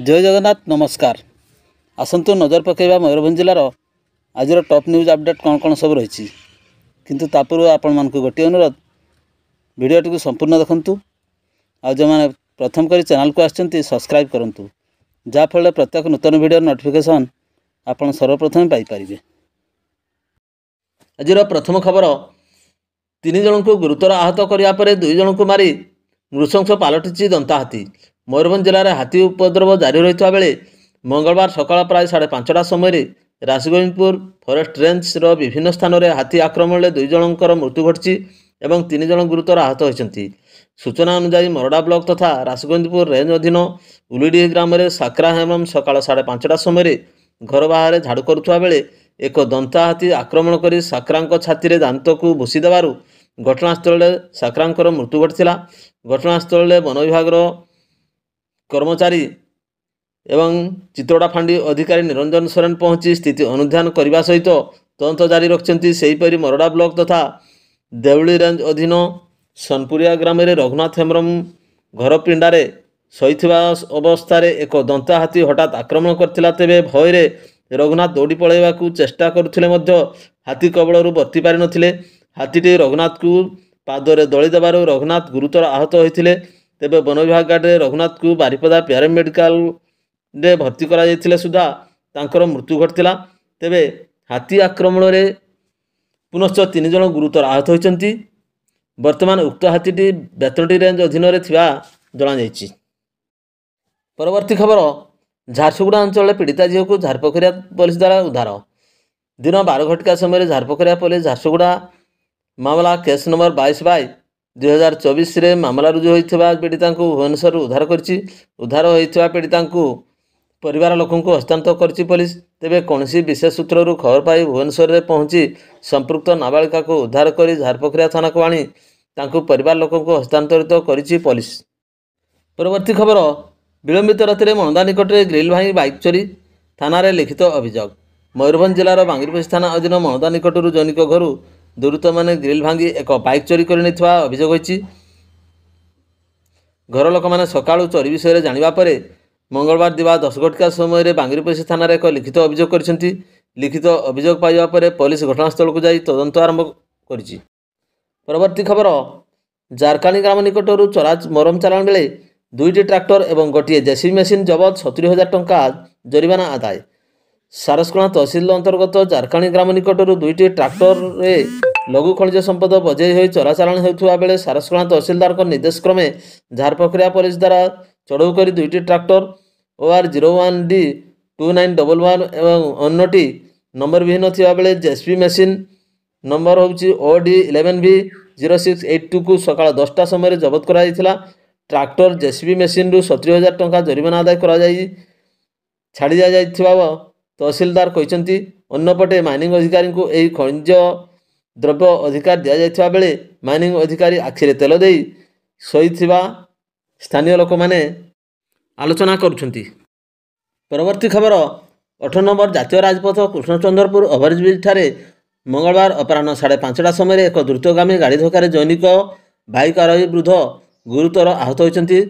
जय जगन्नाथ नमस्कार। आसतु नजर पकेबा मयूरभंज जिलार आज टॉप न्यूज अपडेट कौन कौन सब रही किंतु तापूर्व आपण मानक गोटे अनुरोध वीडियोटी को संपूर्ण देखंतु आ जो मैंने प्रथम करी चैनल को आछंती सब्सक्राइब करंतु जाफल प्रत्येक नूतन वीडियो नोटिफिकेशन आपण सर्वप्रथम पाई परिबे। आज प्रथम खबर तीन जन को गुरुतर आहत करने पर 2 जन को मारी नृशंस पलटिची दंता हाथी। मयूरभंज जिले में हाथी उपद्रव जारी रही बेले मंगलवार सकाळ प्राय 5:30 समय राजगोविंदपुर फॉरेस्ट रेंजर विभिन्न स्थान में हाथी आक्रमण में 2 जनकर मृत्यु घटी और 3 जन गुरुतर आहत होती। सूचना अनुसार मरडा ब्लॉक तथा राजगोविंदपुर रेंज अधीन उलिडी ग्राम में साकरा हेमम सकाळ 5:30 समय घर बाहर झाड़ू करुवा बेले एक दंता हाथी आक्रमण कर साकरा छाती दांत को भूसी देवार घटनास्थल साकरा मृत्यु घटी। घटनास्थल वन विभाग कर्मचारी एवं चित्रोड़ा फांडी अधिकारी निरंजन सोरेन पहुंची स्थिति अनुधान करने सहित तदंत जारी रखिंट। सेहीपरि मरडा ब्लॉक तथा देवली रेंज अधीन सनपुरिया ग्राम में रघुनाथ हेम्ब्रम घर पिंडारे शोइथिबा अवस्था एक दंता हाथी हठात आक्रमण करथिला। तेबे भयरे रघुनाथ दौड़ी पलाइबाकू चेष्टा करुथिले मध्य हाथी कबलरू बर्ती पारि नथिले। हाथीटी रघुनाथ को पादरे दली देबारु रघुनाथ गुरुतर आहत होइथिले। तेबे वन विभाग गाड़े रघुनाथ को बारिपदा पीआरएम मेडिकल रे भर्ती करा जायथिले सुधा तांकर मृत्यु घटिला। तेबे हाथी आक्रमण रे पुनश्च 3 जन गुरुतर आहत होइचंती। वर्तमान उक्त हाथीटी बेतनटी रेंज अधीन रे थिबा जणा जायछि। परवर्ती खबर झारसुगुड़ा अंचल पीड़िता झील को झारपोखरिया पुलिस द्वारा उद्धार। दिन 12 घटिका समय झारपोखरिया पुलिस झारसुगुड़ा मामला केस नंबर 22/2024 रे मामला रुजु होइथिबा पीड़िता को भुवनेश्वर उद्धार करछि। उद्धार होइथिबा पीड़िता को परिवार लोकों को हस्तांतर करछि पुलिस। तेबे कौनसी विशेष सूत्रରୁ खबर पाई भुवनेश्वर रे पहुंची संपृक्त नाबालिका को उद्धार करी झारपोखरिया थाना को आनी तांको परिवार लोकों को हस्तांतरित करिछि पुलिस। परवर्ती खबर विलंबित राति मनदा निकट में ग्रिल भांगी बाइक चोरी थाना रे लिखित अभियोग। मयूरभंज जिलार बांगीरपोशी थाना अधीन मनदा निकट जैनिक घर दुर्वृत्त मैंने ग्रिल भांगी एक बाइक चोरी करने अभियोग होइछि। घर लोक मैंने सकाळु चोरी विषय जानिबा परे मंगलवार दिवा 10 घटिका समय बांगीरपोशी थाना एक लिखित अभियोग करिसेंती। लिखित अभियोग पाइबा परे पुलिस घटनास्थल को जाई तदंत आरंभ करिछि। परवर्ती खबर जारकाणी ग्राम निकटरू चोरा मरम चालाण बेले 2टी ट्रैक्टर एवं गोटे जेसीबी मेसीन जबत 70,000 टंका जरिमाना आदाय। सारसकणा तहसिल अंतर्गत जारकाणी ग्राम निकटरू 2टी ट्रैक्टर रे लघु खनिज संपद बजेई होई चोराचालाण हेउथुवा बेले सारसकणा तहसिलदार निर्देश क्रमे झारपोखरिया पुलिस द्वारा चढ़ऊ कर 2टी ट्रैक्टर OR01D 2911 एवं अन्यटी नंबर विहीन थिबा बेले जेसीबी मेसीन नंबर होउची OD 11V 0682 को सकाळ 10टा समय जबत करा जायतिला। ट्रैक्टर जेसीबी मेसीन रु 70,000 टंका जरिमाना आदाय करा जाई छाड़ी जा जायतिबा तहसिलदार कहिसंती। अन्यपटे माइनिंग अधिकारी को एही खनिज द्रव्य अधिकार दिया जायतिबा बेले माइनिंग अधिकारी आखिरे तेल देई सोईथिबा स्थानीय लोक माने आलोचना करुछंती। परवर्ती खबर 8 नंबर जातीय राजपथ कृष्णचंद्रपुर ओभरब्रिज ठारे मंगलवार अपराह्न 5:30 समय एक द्रुतगामी गाड़ी धक्का जैनिक बाइक आरोही वृद्ध गुरुतर आहत होइचंती।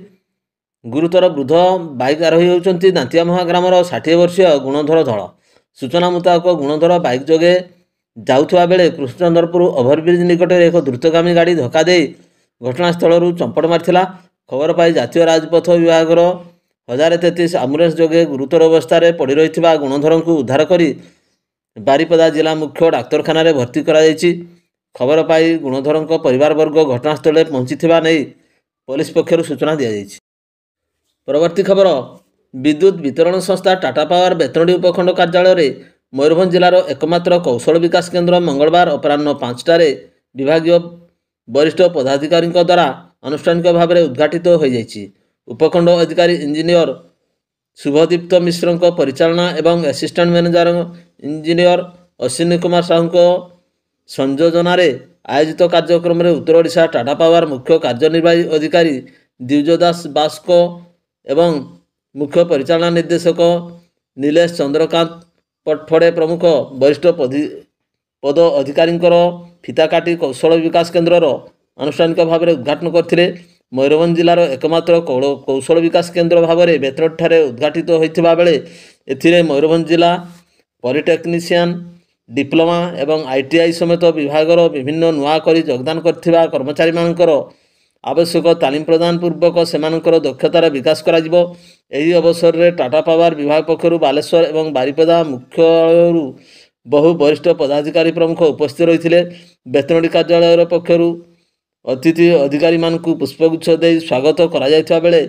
गुरुतर वृद्ध बाइक आरोही होइचंती दांतियामहा ग्रामर 60 वर्षीय गुणधर धଳ। सूचना मुताबक गुणधर बाइक जोगे जाउथुवा बेले कृष्णचंद्रपुर ओभरब्रिज निकट में एक द्रुतगामी गाड़ी धक्का दे घटनास्थल चंपट मारिथिला। खबर पाई जातीय राजपथ विभाग 1033 आम्बुलेंस जोगे गुरुतर अवस्था पड़ रही गुणधर को उद्धार करी बारिपदा जिला मुख्य डाक्तरखाना रे भर्ती करा जायछि। खबर पाई गुणधर परिवार वर्ग घटनास्थल पहुंची नहीं पुलिस पक्षर सूचना दी जायछि। परवर्ती खबर विद्युत वितरण संस्था टाटा पावर बेतनडी उपखंड कार्यालय मयूरभंज जिलार एकमात्र कौशल विकास केन्द्र मंगलवार अपराह्न 5टारे विभागीय वरिष्ठ पदाधिकारी द्वारा आनुष्ठानिक भाव में उद्घाटित हो जायछि। उपखंड अधिकारी इंजीनियर शुभदीप्त मिश्र परिचालना एवं assistant manager engineer Ashwini Kumar Sahu संयोजन आयोजित कार्यक्रम में उत्तर ओडिशा टाटा पावर मुख्य कार्यनिर्वाही अधिकारी द्विजदास बास्को एवं मुख्य परिचालना निर्देशक नीलेश चंद्रकांत पटफड़े प्रमुख वरिष्ठ पद अधिकारी फीता काटी कौशल विकास केन्द्र आनुष्ठानिक भाव में उद्घाटन करथिले। ମୟୂରଭଞ୍ଜ ଜିଲ୍ଲାର ଏକମାତ୍ର କୌଶଳ ବିକାଶ କେନ୍ଦ୍ର ଭାବରେ ବେତରଠାରେ ଉଦ୍ଘାଟିତ ହୋଇଥିବା ବେଳେ ଏଥିରେ ମୟୂରଭଞ୍ଜ ଜିଲ୍ଲା ପଲିଟେକ୍ନିସିଆନ୍, ଡିପ୍ଲୋମା ଏବଂ ITI ସମେତ ବିଭାଗର ବିଭିନ୍ନ ନୂଆ କରି ଯୋଗଦାନ କରିଥିବା କର୍ମଚାରୀମାନଙ୍କର ଆବଶ୍ୟକ ତାଲିମ ପ୍ରଦାନ ପୂର୍ବକ ସେମାନଙ୍କର ଦକ୍ଷତାର ବିକାଶ କରାଯିବ। ଏହି ଅବସରରେ ଟାଟା ପାୱାର ବିଭାଗ ପକ୍ଷରୁ ବାଲେଶ୍ୱର ଏବଂ ବାରିପଦା ମୁଖ୍ୟାଳୟରୁ ବହୁ ବରିଷ୍ଠ ପଦାଧିକାରୀ ପ୍ରମୁଖ ଉପସ୍ଥିତ ରହିଥିଲେ। ବେତନଟୀ କାର୍ଯ୍ୟାଳୟ ପକ୍ଷରୁ ଅତିଥି ଅଧିକାରୀମାନଙ୍କୁ ପୁଷ୍ପଗୁଚ୍ଛ ଦେଇ ସ୍ୱାଗତ କରାଯାଇଥିବା ବେଳେ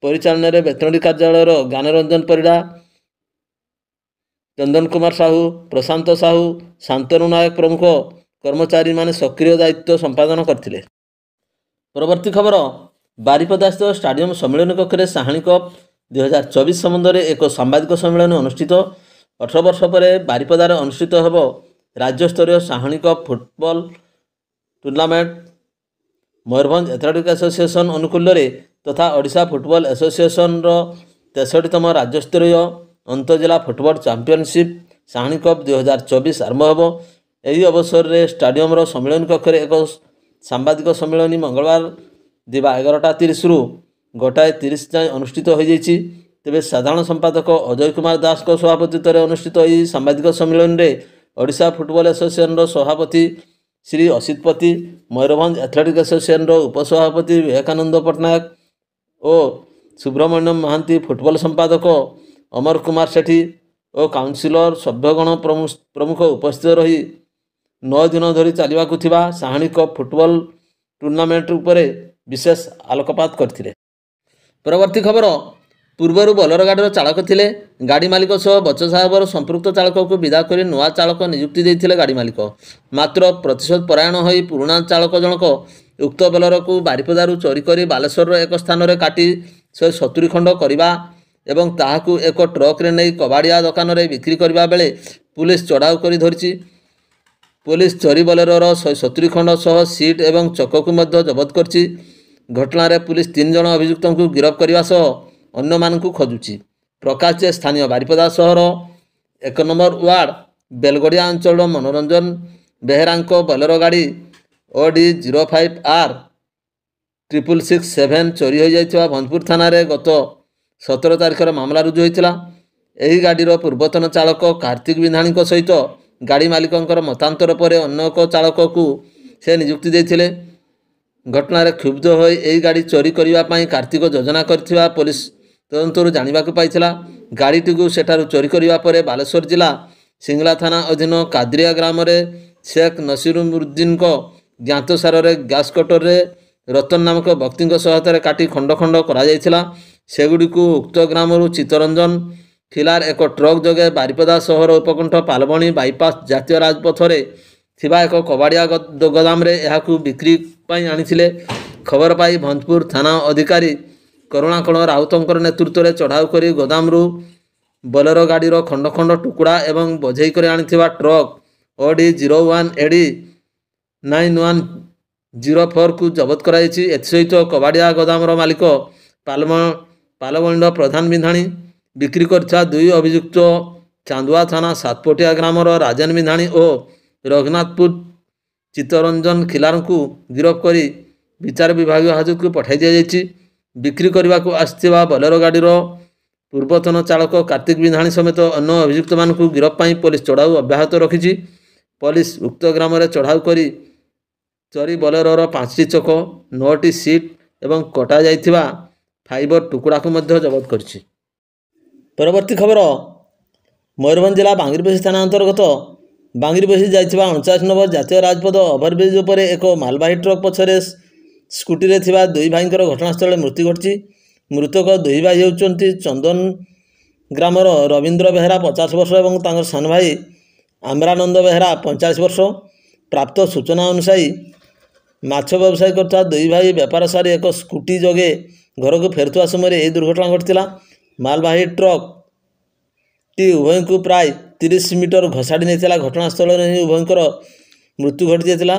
ପରିଚାଳନାରେ ବେତନଟୀ କାର୍ଯ୍ୟାଳୟର ଜ୍ଞାନରଞ୍ଜନ ପରିଡ଼ା, ଚନ୍ଦନ କୁମାର ସାହୁ, ପ୍ରଶାନ୍ତ ସାହୁ, ଶାନ୍ତନୁ ନାୟକ ପ୍ରମୁଖ କର୍ମଚାରୀମାନେ ସକ୍ରିୟ ଦାୟିତ୍ୱ ସମ୍ପାଦନ କରିଥିଲେ। ପରବର୍ତ୍ତୀ ଖବର, ବାରିପଦାସ୍ଥ ଷ୍ଟାଡିୟମ ସମ୍ମିଳନୀ କକ୍ଷରେ ସାହାଣୀ କପ୍ 2024 ସମ୍ବନ୍ଧରେ ଏକ ସାମ୍ବାଦିକ ସମ୍ମିଳନୀ ଅନୁଷ୍ଠିତ। 18 ବର୍ଷ ପରେ ବାରିପଦାରେ ଅନୁଷ୍ଠିତ ହେବ ରାଜ୍ୟସ୍ତରୀୟ Sahani cup football tournament. Mayurbhanj athletic association ଅନୁକୂଲ୍ୟରେ ତଥା ଓଡ଼ିଶା ଫୁଟବଲ ଆସୋସିଏସନର 63ତମ ରାଜ୍ୟସ୍ତରୀୟ ଅନ୍ତଃଜିଲ୍ଲା ଫୁଟବଲ ଚାମ୍ପିଅନସିପ୍ ସାହାଣୀ କପ୍ 2024 ଆରମ୍ଭ ହେବ। ଏହି ଅବସରରେ ଷ୍ଟାଡିୟମର ସମ୍ମିଳନୀ କକ୍ଷରେ ଏକ ସାମ୍ବାଦିକ ସମ୍ମିଳନୀ ମଙ୍ଗଳବାର ଦିବା 11:30ରୁ 1:30 ଯାଏଁ ଅନୁଷ୍ଠିତ ହୋଇଯାଇଛି। ତେବେ ସାଧାରଣ ସମ୍ପାଦକ ଅଜୟ କୁମାର ଦାସଙ୍କ ସଭାପତିତ୍ୱରେ ଅନୁଷ୍ଠିତ ଏହି ସାମ୍ବାଦିକ ସମ୍ମିଳନୀରେ ଓଡ଼ିଶା ଫୁଟବଲ ଆସୋସିଏସନର ସଭାପତି ଶ୍ରୀ ଅସିତ ପତି, ମୟୂରଭଞ୍ଜ ଏଥଲେଟିକ୍ ଆସୋସିଏସନର ଉପସଭାପତି ବିବେକାନନ୍ଦ ପଟ୍ଟନାୟକ ଓ ସୁବ୍ରମଣ୍ୟମ ମହାନ୍ତି, ଫୁଟବଲ ସମ୍ପାଦକ ଅମର କୁମାର ସେଠୀ ଓ କାଉନସିଲର ସଭ୍ୟଗଣ ପ୍ରମୁଖ ଉପସ୍ଥିତ ରହି 9 ଦିନ ଧରି ଚାଲିବାକୁ ଥିବା ସାହାଣୀ କପ୍ ଫୁଟବଲ ଟୁର୍ଣ୍ଣାମେଣ୍ଟ ଉପରେ ବିଶେଷ ଆଲୋକପାତ କରିଥିଲେ। ପରବର୍ତ୍ତୀ ଖବର, ପୂର୍ବରୁ ବୋଲେରୋ ଗାଡ଼ିର ଚାଳକ ଥିଲେ। ଗାଡ଼ି ମାଲିକ ସହ ବଚସା ହେବାରୁ ସମ୍ପୃକ୍ତ ଚାଳକକୁ ବିଦା କରି ନୂଆ ଚାଳକ ନିଯୁକ୍ତି ଦେଇଥିଲେ ଗାଡ଼ି ମାଲିକ। ମାତ୍ର ପ୍ରତିଶୋଧ ପରାୟଣ ହୋଇ ପୁରୁଣା ଚାଳକ ଜଣକ ଉକ୍ତ ବୋଲେରୋକୁ ବାରିପଦାରୁ ଚୋରି କରି ବାଲେଶ୍ୱରର ଏକ ସ୍ଥାନରେ କାଟି 170 ଖଣ୍ଡ କରିବା ଏବଂ ତାହାକୁ ଏକ ଟ୍ରକରେ ନେଇ କବାଡ଼ିଆ ଦୋକାନରେ ବିକ୍ରି କରିବା ବେଳେ ପୁଲିସ ଚଢ଼ାଉ କରି ଧରିଛି। ପୁଲିସ ଚୋରି ବୋଲେରୋର 170 ଖଣ୍ଡ ସହ ସିଟ୍ ଏବଂ ଚକକୁ ମଧ୍ୟ ଜବତ କରିଛି। ଘଟଣାରେ ପୁଲିସ 3 ଜଣ ଅଭିଯୁକ୍ତଙ୍କୁ ଗିରଫ କରିବା ସହ ଅନ୍ୟମାନଙ୍କୁ ଖୋଜୁଛି। ପ୍ରକାଶ ଯେ ସ୍ଥାନୀୟ ବାରିପଦା ସହର 1 ନମ୍ବର ୱାର୍ଡ ବେଲଗଡ଼ିଆ ଅଞ୍ଚଳର ମନୋରଞ୍ଜନ ବେହେରାଙ୍କ ବୋଲେରୋ ଗାଡ଼ି OD 05R 667 ଚୋରି ହୋଇଯାଇଥିବା ଭଞ୍ଜପୁର ଥାନାରେ ଗତ 17 ତାରିଖରେ ମାମଲା ରୁଜୁ ହୋଇଥିଲା। ଏହି ଗାଡ଼ିର ପୂର୍ବତନ ଚାଳକ କାର୍ତ୍ତିକ ବିନ୍ଧାଣୀଙ୍କ ସହିତ ଗାଡ଼ି ମାଲିକଙ୍କର ମତାନ୍ତର ପରେ ଅନ୍ୟ ଏକ ଚାଳକକୁ ସେ ନିଯୁକ୍ତି ଦେଇଥିଲେ। ଘଟଣାରେ କ୍ଷୁବ୍ଧ ହୋଇ ଏହି ଗାଡ଼ି ଚୋରି କରିବା ପାଇଁ କାର୍ତ୍ତିକ ଯୋଜନା କରିଥିବା ପୋଲିସ ତଦନ୍ତରୁ ଜାଣିବାକୁ ପାଇଥିଲା। ଗାଡ଼ିଟିକୁ ସେଠାରୁ ଚୋରି କରିବା ପରେ ବାଲେଶ୍ୱର ଜିଲ୍ଲା ସିଙ୍ଗଲା ଥାନା ଅଧୀନ କାଦ୍ରିଆ ଗ୍ରାମରେ ଶେଖ ନସିରୁଦ୍ଦିନଙ୍କ ଜ୍ଞାତସାରରେ ଗ୍ୟାସ୍ କଟରରେ ରତନ ନାମକ ବ୍ୟକ୍ତିଙ୍କ ସହାୟତାରେ କାଟି ଖଣ୍ଡ ଖଣ୍ଡ କରାଯାଇଥିଲା। ସେଗୁଡ଼ିକୁ ଉକ୍ତ ଗ୍ରାମରୁ ଚିତ୍ତରଞ୍ଜନ ଖିଲାର ଏକ ଟ୍ରକ୍ ଯୋଗେ ବାରିପଦା ସହର ଉପକଣ୍ଠ ପାଲବଣୀ ବାଇପାସ୍ ଜାତୀୟ ରାଜପଥରେ ଥିବା ଏକ କବାଡ଼ିଆ ଗୋଦାମରେ ଏହାକୁ ବିକ୍ରି ପାଇଁ ଆଣିଥିଲେ। ଖବର ପାଇ ଭଞ୍ଜପୁର ଥାନା ଅଧିକାରୀ କରୁଣାକଳ ରାଉତଙ୍କର ନେତୃତ୍ୱରେ ଚଢ଼ାଉ କରି ଗୋଦାମରୁ ବୋଲେରୋ ଗାଡ଼ିର ଖଣ୍ଡ ଖଣ୍ଡ ଟୁକୁଡ଼ା ଏବଂ ବୋଝେଇ କରି ଆଣିଥିବା ଟ୍ରକ୍ OD 01 AD 9104କୁ ଜବତ କରାଯାଇଛି। ଏଥିସହିତ କବାଡ଼ିଆ ଗୋଦାମର ମାଲିକ ପାଲବଣୀର ପ୍ରଧାନ ବିନ୍ଧାଣୀ, ବିକ୍ରି କରିଥିବା 2 ଅଭିଯୁକ୍ତ ଚାନ୍ଦୁଆ ଥାନା ସାତପଟିଆ ଗ୍ରାମର ରାଜେନ ବିନ୍ଧାଣୀ ଓ ରଘୁନାଥପୁର ଚିତ୍ତରଞ୍ଜନ ଖିଲାରଙ୍କୁ ଗିରଫ କରି ବିଚାର ବିଭାଗୀୟ ହାଜତକୁ ପଠାଇ ଦିଆଯାଇଛି। ବିକ୍ରି କରିବାକୁ ଆସିଥିବା ବୋଲେରୋ ଗାଡ଼ିର ପୂର୍ବତନ ଚାଳକ କାର୍ତ୍ତିକ ବିନ୍ଧାଣୀ ସମେତ ଅନ୍ୟ ଅଭିଯୁକ୍ତମାନଙ୍କୁ ଗିରଫ ପାଇଁ ପୋଲିସ ଚଢ଼ାଉ ଅବ୍ୟାହତ ରଖିଛି। ପୋଲିସ ଉକ୍ତ ଗ୍ରାମରେ ଚଢ଼ାଉ କରି ଚୋରି ବୋଲେରୋର 5ଟି ଚକ, 9ଟି ସିଟ୍ ଏବଂ କଟା ଯାଇଥିବା ଫାଇବର ଟୁକୁଡ଼ାକୁ ମଧ୍ୟ ଜବତ କରିଛି। ପରବର୍ତ୍ତୀ ଖବର, ମୟୂରଭଞ୍ଜ ଜିଲ୍ଲା ବାଙ୍ଗିରିପୋଷି ଥାନା ଅନ୍ତର୍ଗତ ବାଙ୍ଗିରିପୋଷି ଯାଇଥିବା 39 ନମ୍ବର ଜାତୀୟ ରାଜପଥ ଓଭରବ୍ରିଜ୍ ଉପରେ ଏକ ମାଲବାହୀ ଟ୍ରକ୍ ପଛରେ ସ୍କୁଟିରେ ଥିବା 2 ଭାଇଙ୍କର ଘଟଣାସ୍ଥଳରେ ମୃତ୍ୟୁ ଘଟିଛି। ମୃତକ 2 ଭାଇ ହେଉଛନ୍ତି ଚନ୍ଦନ ଗ୍ରାମର ରବୀନ୍ଦ୍ର ବେହେରା 50 ବର୍ଷ ଏବଂ ତାଙ୍କର ସାନ ଭାଇ ଆମ୍ରାନନ୍ଦ ବେହେରା 45 ବର୍ଷ। ପ୍ରାପ୍ତ ସୂଚନା ଅନୁସାରେ ମାଛ ବ୍ୟବସାୟ କରୁଥିବା 2 ଭାଇ ବେପାର ସାରି ଏକ ସ୍କୁଟି ଯୋଗେ ଘରକୁ ଫେରୁଥିବା ସମୟରେ ଏହି ଦୁର୍ଘଟଣା ଘଟିଥିଲା। ମାଲବାହୀ ଟ୍ରକ୍ଟି ଉଭୟଙ୍କୁ ପ୍ରାୟ 30 ମିଟର ଘୋଷାଡ଼ି ନେଇଥିଲା। ଘଟଣାସ୍ଥଳରେ ହିଁ ଉଭୟଙ୍କର ମୃତ୍ୟୁ ଘଟିଯାଇଥିଲା।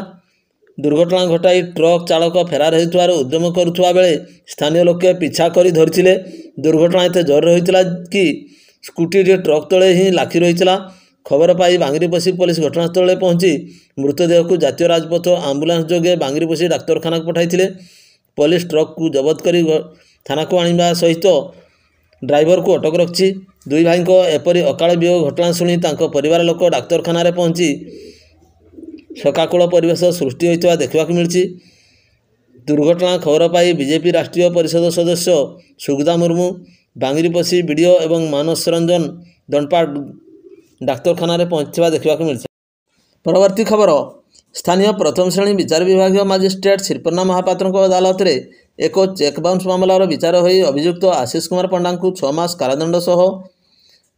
ଦୁର୍ଘଟଣା ଘଟାଇ ଟ୍ରକ୍ ଚାଳକ ଫେରାର ହେଉଥିବାରୁ ଉଦ୍ୟମ କରୁଥିବା ବେଳେ ସ୍ଥାନୀୟ ଲୋକେ ପିଛା କରି ଧରିଥିଲେ। ଦୁର୍ଘଟଣା ଏତେ ଜୋରରେ ହୋଇଥିଲା କି ସ୍କୁଟିଟି ଟ୍ରକ୍ ତଳେ ହିଁ ଲାଖି ରହିଥିଲା। ଖବର ପାଇ ବାଙ୍ଗିରିପୋଷି ପୋଲିସ ଘଟଣାସ୍ଥଳରେ ପହଞ୍ଚି ମୃତଦେହକୁ ଜାତୀୟ ରାଜପଥ ଆମ୍ବୁଲାନ୍ସ ଯୋଗେ ବାଙ୍ଗିରିପୋଷି ଡାକ୍ତରଖାନାକୁ ପଠାଇଥିଲେ। पुलिस ट्रक को जबत कर थाना को आनिबा सहित ड्राइवर को अटक रखिछि। दुई भाई को एपरी अकाल वियोग घटना शुणी तांको परिवार लोक डाक्तरखाना रे पहुंची शोकाकुल परिवेश सृष्टि होइतबा देखिबाकू मिलछि। दुर्घटना खबर पाई बीजेपी राष्ट्रीय परिषद सदस्य सुगदा मुर्मू, बांगिरीपोशी बीडीओ एवं मानस रंजन दंडपा डाक्तरखाना रे पहुंचवा देखिबाकू मिलछि। परवर्ती खबर स्थानीय प्रथम श्रेणी विचार विभाग मजिस्ट्रेट श्रीपर्णा महापात्र अदालत रे एक चेक बाउंस मामलार विचार होई अभियुक्त आशीष कुमार पंडा को 6 मास कारादंड सह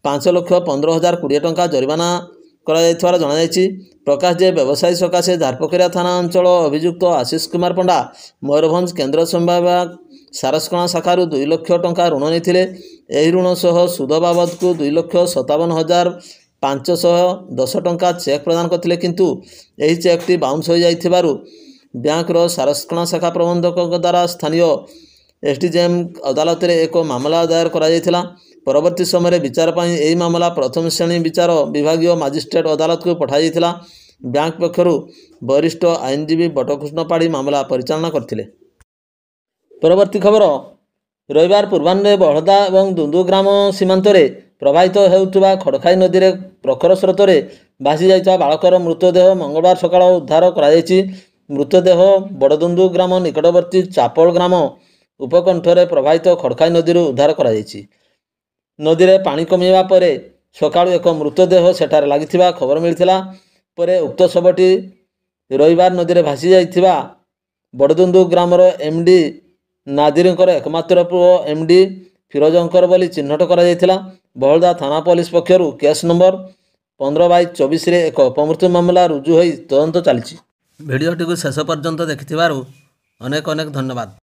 5,15,020 टंका जरिमाना करा जणाଯାଇଛି। प्रकाश जे व्यवसायी सकाशे झारपकरिया थाना अंचल अभियुक्त आशीष कुमार पंडा मयूरभंज केन्द्र संभाग सारसकणा शाखार 2 लाख टंका ऋण नहीं। यही ऋण सह सुध बाबद को 2,57,510 टंका चेक प्रदान करते किंतु यही चेकटी बाउंस हो जाइथिबारु बैंकर सारसकणा शाखा प्रबंधक द्वारा स्थानीय एसडीजेएम अदालत रे एक मामला दायर करा जायथिला। परवर्ती समय विचार पाई यही मामला प्रथम श्रेणी विचार विभागीय मजिस्ट्रेट अदालत को पठा जायथिला। बैंक पक्षरु वरिष्ठ आईनजीवी बटकृष्ण पाढ़ी मामला परिचालना करथिले। परवर्ती खबर रविवार पूर्वाह्न बहदा और दुंदु ग्राम सीमांत प्रभावित होउथुबा खड़खाई नदी में प्रखर स्रोत भासी जाइथबा बालकर मृतदेह मंगलवार सकाळ उद्धार करा जायछि। मृतदेह बड़दुंदु ग्राम निकटवर्ती चापल ग्राम उपकंठरे प्रभावित खड़खाई नदी उद्धार करा जायछि। नदी में पानी कमिबा परे सकाळु एक मृतदेह सेठार लागिथिबा खबर मिलिथिला। परे उक्त शवटी रविवार नदी में भासी जाइथिबा बड़दुंदु ग्रामर एमडी नादिरंकर एकमात्र पुओ एमडी फिरोजंकर बोली चिन्हट करा जायथिला। बहलदा थाना पुलिस पक्षरु केस नंबर 15/24 रे एक अपमृत्यु मामला रुजु होई तदंत चलिछि। भिडियोटी को शेष पर्यंत देखिथिबारु अनेक अनेक धन्यवाद।